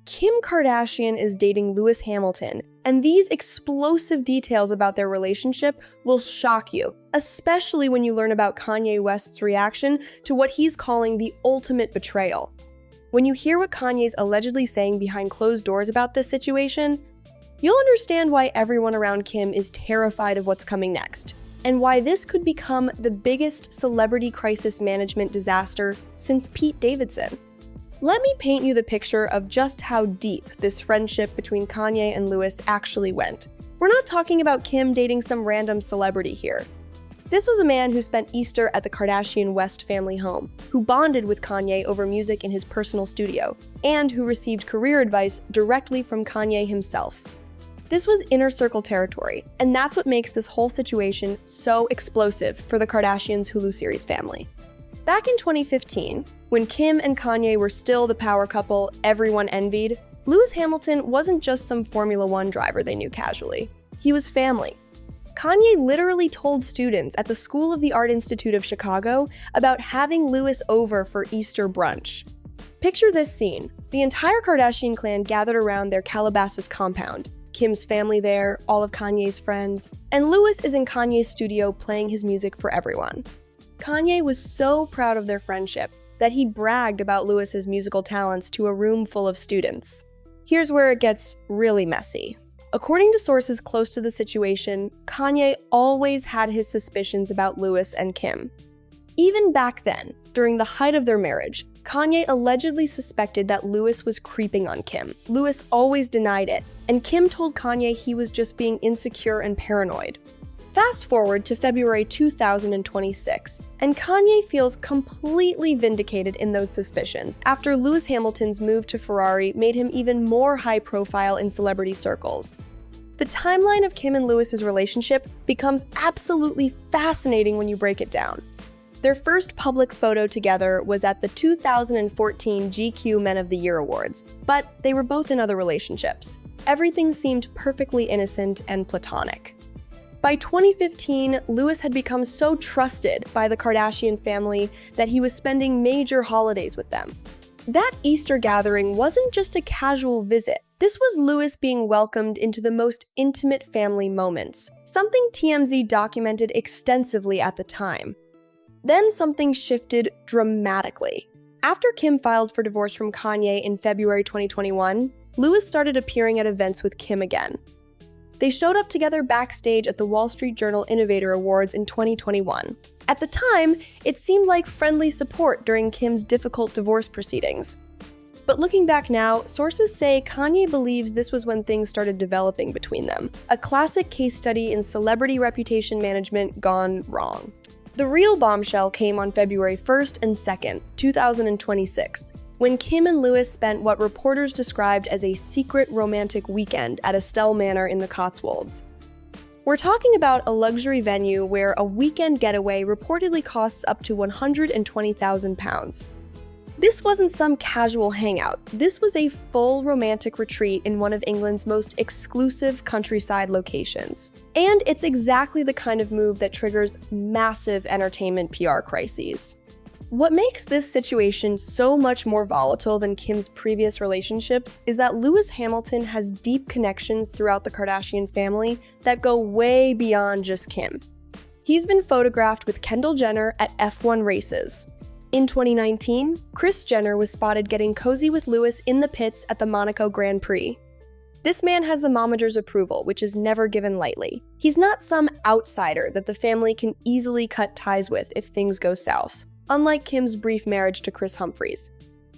Kim Kardashian is dating Lewis Hamilton, and these explosive details about their relationship will shock you, especially when you learn about Kanye West's reaction to what he's calling the ultimate betrayal. When you hear what Kanye's allegedly saying behind closed doors about this situation, you'll understand why everyone around Kim is terrified of what's coming next, and why this could become the biggest celebrity crisis management disaster since Pete Davidson. Let me paint you the picture of just how deep this friendship between Kanye and Lewis actually went. We're not talking about Kim dating some random celebrity here. This was a man who spent Easter at the Kardashian-West family home, who bonded with Kanye over music in his personal studio, and who received career advice directly from Kanye himself. This was inner circle territory, and that's what makes this whole situation so explosive for the Kardashians' Hulu series family. Back in 2015, when Kim and Kanye were still the power couple everyone envied, Lewis Hamilton wasn't just some Formula One driver they knew casually. He was family. Kanye literally told students at the School of the Art Institute of Chicago about having Lewis over for Easter brunch. Picture this scene. The entire Kardashian clan gathered around their Calabasas compound. Kim's family there, all of Kanye's friends, and Lewis is in Kanye's studio playing his music for everyone. Kanye was so proud of their friendship that he bragged about Lewis's musical talents to a room full of students. Here's where it gets really messy. According to sources close to the situation, Kanye always had his suspicions about Lewis and Kim. Even back then, during the height of their marriage, Kanye allegedly suspected that Lewis was creeping on Kim. Lewis always denied it, and Kim told Kanye he was just being insecure and paranoid. Fast forward to February 2026, and Kanye feels completely vindicated in those suspicions after Lewis Hamilton's move to Ferrari made him even more high profile in celebrity circles. The timeline of Kim and Lewis's relationship becomes absolutely fascinating when you break it down. Their first public photo together was at the 2014 GQ Men of the Year Awards, but they were both in other relationships. Everything seemed perfectly innocent and platonic. By 2015, Lewis had become so trusted by the Kardashian family that he was spending major holidays with them. That Easter gathering wasn't just a casual visit. This was Lewis being welcomed into the most intimate family moments, something TMZ documented extensively at the time. Then something shifted dramatically. After Kim filed for divorce from Kanye in February 2021, Lewis started appearing at events with Kim again. They showed up together backstage at the Wall Street Journal Innovator Awards in 2021. At the time, it seemed like friendly support during Kim's difficult divorce proceedings. But looking back now, sources say Kanye believes this was when things started developing between them, a classic case study in celebrity reputation management gone wrong. The real bombshell came on February 1st and 2nd, 2026. When Kim and Lewis spent what reporters described as a secret romantic weekend at Estelle Manor in the Cotswolds. We're talking about a luxury venue where a weekend getaway reportedly costs up to £120,000. This wasn't some casual hangout. This was a full romantic retreat in one of England's most exclusive countryside locations. And it's exactly the kind of move that triggers massive entertainment PR crises. What makes this situation so much more volatile than Kim's previous relationships is that Lewis Hamilton has deep connections throughout the Kardashian family that go way beyond just Kim. He's been photographed with Kendall Jenner at F1 races. In 2019, Kris Jenner was spotted getting cozy with Lewis in the pits at the Monaco Grand Prix. This man has the momager's approval, which is never given lightly. He's not some outsider that the family can easily cut ties with if things go south. Unlike Kim's brief marriage to Kris Humphries.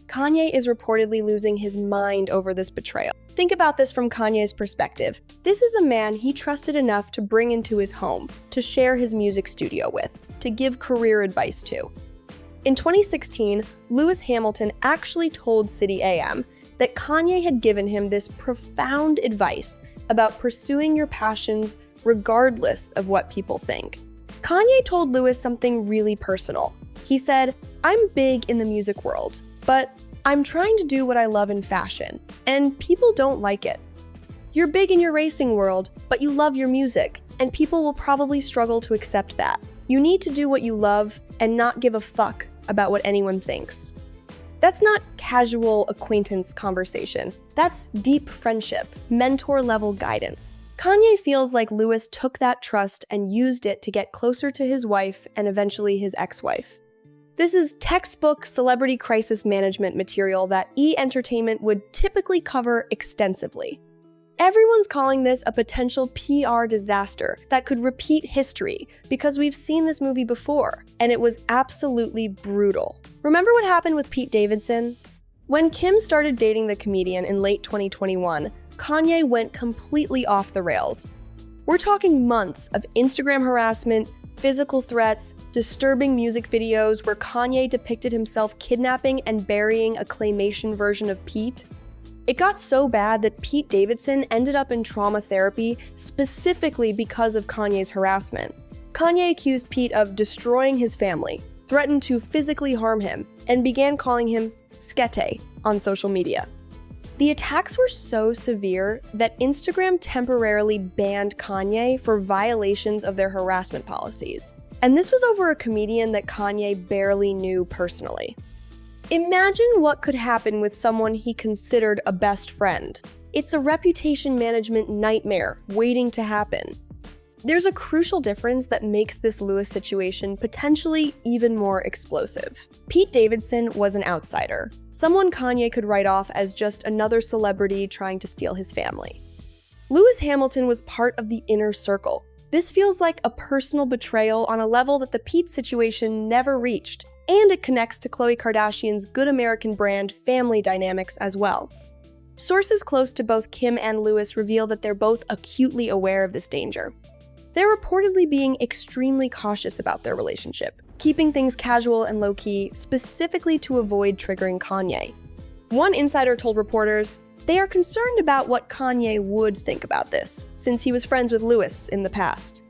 Kanye is reportedly losing his mind over this betrayal. Think about this from Kanye's perspective. This is a man he trusted enough to bring into his home, to share his music studio with, to give career advice to. In 2016, Lewis Hamilton actually told City AM that Kanye had given him this profound advice about pursuing your passions regardless of what people think. Kanye told Lewis something really personal. He said, "I'm big in the music world, but I'm trying to do what I love in fashion, and people don't like it. You're big in your racing world, but you love your music, and people will probably struggle to accept that. You need to do what you love and not give a fuck about what anyone thinks." That's not casual acquaintance conversation. That's deep friendship, mentor-level guidance. Kanye feels like Lewis took that trust and used it to get closer to his wife and eventually his ex-wife. This is textbook celebrity crisis management material that E! Entertainment would typically cover extensively. Everyone's calling this a potential PR disaster that could repeat history because we've seen this movie before, and it was absolutely brutal. Remember what happened with Pete Davidson? When Kim started dating the comedian in late 2021, Kanye went completely off the rails. We're talking months of Instagram harassment, physical threats, disturbing music videos where Kanye depicted himself kidnapping and burying a claymation version of Pete. It got so bad that Pete Davidson ended up in trauma therapy specifically because of Kanye's harassment. Kanye accused Pete of destroying his family, threatened to physically harm him, and began calling him skete on social media. The attacks were so severe that Instagram temporarily banned Kanye for violations of their harassment policies. And this was over a comedian that Kanye barely knew personally. Imagine what could happen with someone he considered a best friend. It's a reputation management nightmare waiting to happen. There's a crucial difference that makes this Lewis situation potentially even more explosive. Pete Davidson was an outsider, someone Kanye could write off as just another celebrity trying to steal his family. Lewis Hamilton was part of the inner circle. This feels like a personal betrayal on a level that the Pete situation never reached, and it connects to Khloe Kardashian's Good American brand family dynamics as well. Sources close to both Kim and Lewis reveal that they're both acutely aware of this danger. They're reportedly being extremely cautious about their relationship, keeping things casual and low-key, specifically to avoid triggering Kanye. One insider told reporters, they are concerned about what Kanye would think about this, since he was friends with Lewis in the past.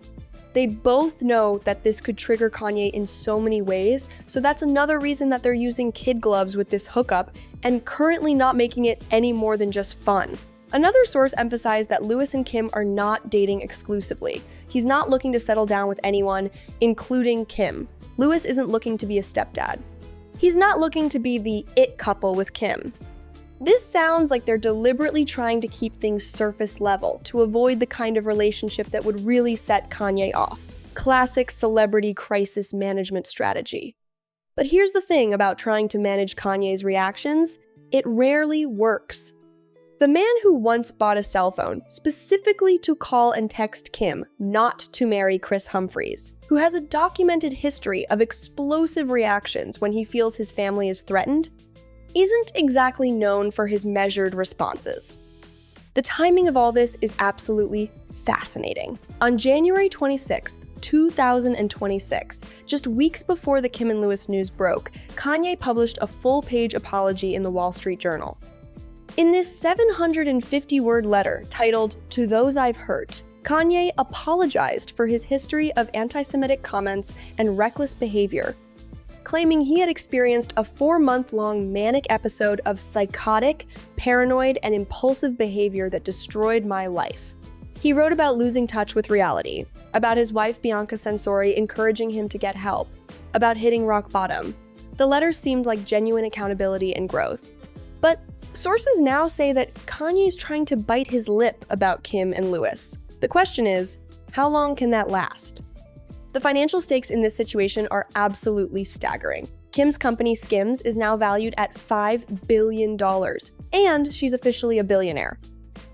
They both know that this could trigger Kanye in so many ways, so that's another reason that they're using kid gloves with this hookup and currently not making it any more than just fun. Another source emphasized that Lewis and Kim are not dating exclusively. He's not looking to settle down with anyone, including Kim. Lewis isn't looking to be a stepdad. He's not looking to be the it couple with Kim. This sounds like they're deliberately trying to keep things surface level to avoid the kind of relationship that would really set Kanye off. Classic celebrity crisis management strategy. But here's the thing about trying to manage Kanye's reactions, it rarely works. The man who once bought a cell phone specifically to call and text Kim not to marry Chris Humphries, who has a documented history of explosive reactions when he feels his family is threatened, isn't exactly known for his measured responses. The timing of all this is absolutely fascinating. On January 26, 2026, just weeks before the Kim and Lewis news broke, Kanye published a full-page apology in the Wall Street Journal. In this 750-word letter titled "To Those I've Hurt," Kanye apologized for his history of anti-Semitic comments and reckless behavior, claiming he had experienced a 4-month-long manic episode of psychotic, paranoid, and impulsive behavior that destroyed my life. He wrote about losing touch with reality, about his wife Bianca Censori encouraging him to get help, about hitting rock bottom. The letter seemed like genuine accountability and growth. But sources now say that Kanye's trying to bite his lip about Kim and Lewis. The question is, how long can that last? The financial stakes in this situation are absolutely staggering. Kim's company Skims is now valued at $5 billion, and she's officially a billionaire.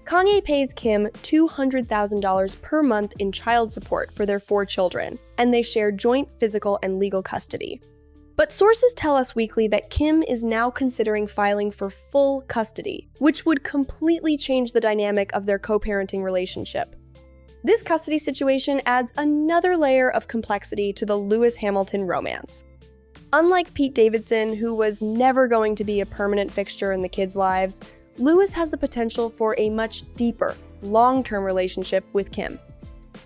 Kanye pays Kim $200,000 per month in child support for their 4 children, and they share joint physical and legal custody. But sources tell Us Weekly that Kim is now considering filing for full custody, which would completely change the dynamic of their co-parenting relationship. This custody situation adds another layer of complexity to the Lewis-Hamilton romance. Unlike Pete Davidson, who was never going to be a permanent fixture in the kids' lives, Lewis has the potential for a much deeper, long-term relationship with Kim.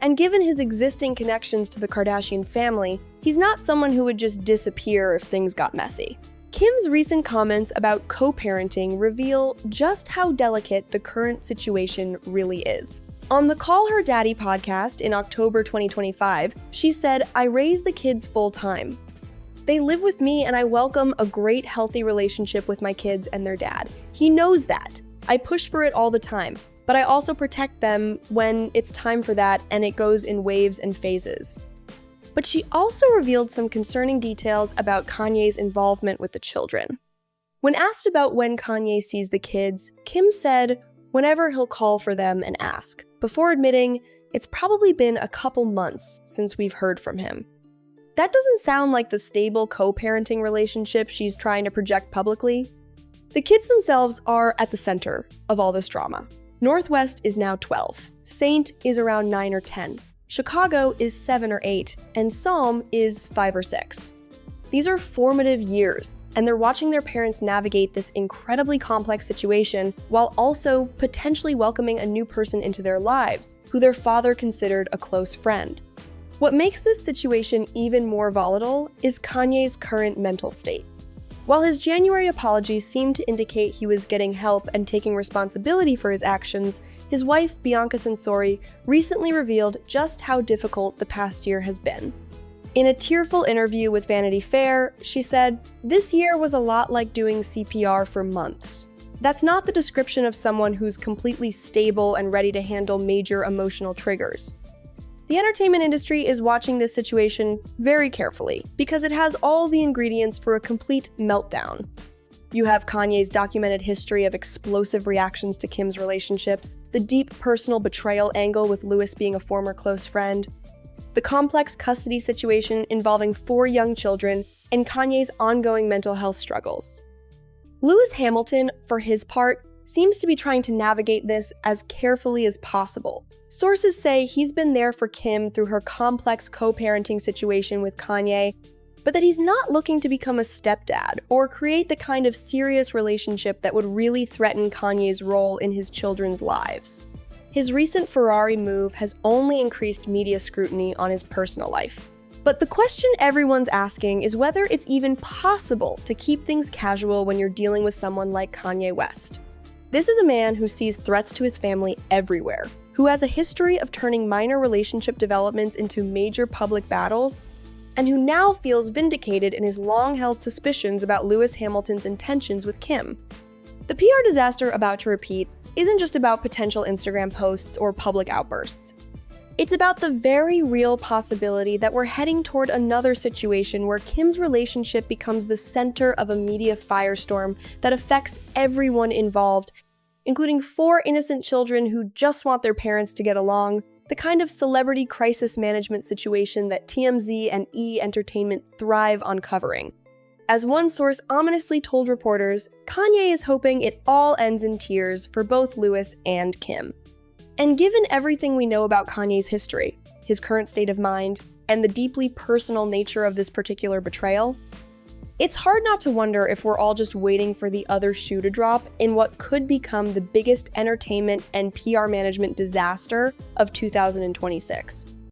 And given his existing connections to the Kardashian family, he's not someone who would just disappear if things got messy. Kim's recent comments about co-parenting reveal just how delicate the current situation really is. On the Call Her Daddy podcast in October 2025, she said, "I raise the kids full time." They live with me and I welcome a great, healthy relationship with my kids and their dad. He knows that. I push for it all the time, but I also protect them when it's time for that, and it goes in waves and phases. But she also revealed some concerning details about Kanye's involvement with the children. When asked about when Kanye sees the kids, Kim said, whenever he'll call for them and ask, before admitting, it's probably been a couple months since we've heard from him. That doesn't sound like the stable co-parenting relationship she's trying to project publicly. The kids themselves are at the center of all this drama. Northwest is now 12, Saint is around 9 or 10, Chicago is 7 or 8, and Psalm is 5 or 6. These are formative years, and they're watching their parents navigate this incredibly complex situation while also potentially welcoming a new person into their lives, who their father considered a close friend. What makes this situation even more volatile is Kanye's current mental state. While his January apology seemed to indicate he was getting help and taking responsibility for his actions, his wife, Bianca Censori, recently revealed just how difficult the past year has been. In a tearful interview with Vanity Fair, she said, "This year was a lot like doing CPR for months." That's not the description of someone who's completely stable and ready to handle major emotional triggers. The entertainment industry is watching this situation very carefully because it has all the ingredients for a complete meltdown. You have Kanye's documented history of explosive reactions to Kim's relationships, the deep personal betrayal angle with Lewis being a former close friend, the complex custody situation involving 4 young children, and Kanye's ongoing mental health struggles. Lewis Hamilton, for his part, seems to be trying to navigate this as carefully as possible. Sources say he's been there for Kim through her complex co-parenting situation with Kanye, but that he's not looking to become a stepdad or create the kind of serious relationship that would really threaten Kanye's role in his children's lives. His recent Ferrari move has only increased media scrutiny on his personal life. But the question everyone's asking is whether it's even possible to keep things casual when you're dealing with someone like Kanye West. This is a man who sees threats to his family everywhere, who has a history of turning minor relationship developments into major public battles, and who now feels vindicated in his long-held suspicions about Lewis Hamilton's intentions with Kim. The PR disaster about to repeat isn't just about potential Instagram posts or public outbursts. It's about the very real possibility that we're heading toward another situation where Kim's relationship becomes the center of a media firestorm that affects everyone involved, including 4 innocent children who just want their parents to get along, the kind of celebrity crisis management situation that TMZ and E! Entertainment thrive on covering. As one source ominously told reporters, Kanye is hoping it all ends in tears for both Lewis and Kim. And given everything we know about Kanye's history, his current state of mind, and the deeply personal nature of this particular betrayal, it's hard not to wonder if we're all just waiting for the other shoe to drop in what could become the biggest entertainment and PR management disaster of 2026.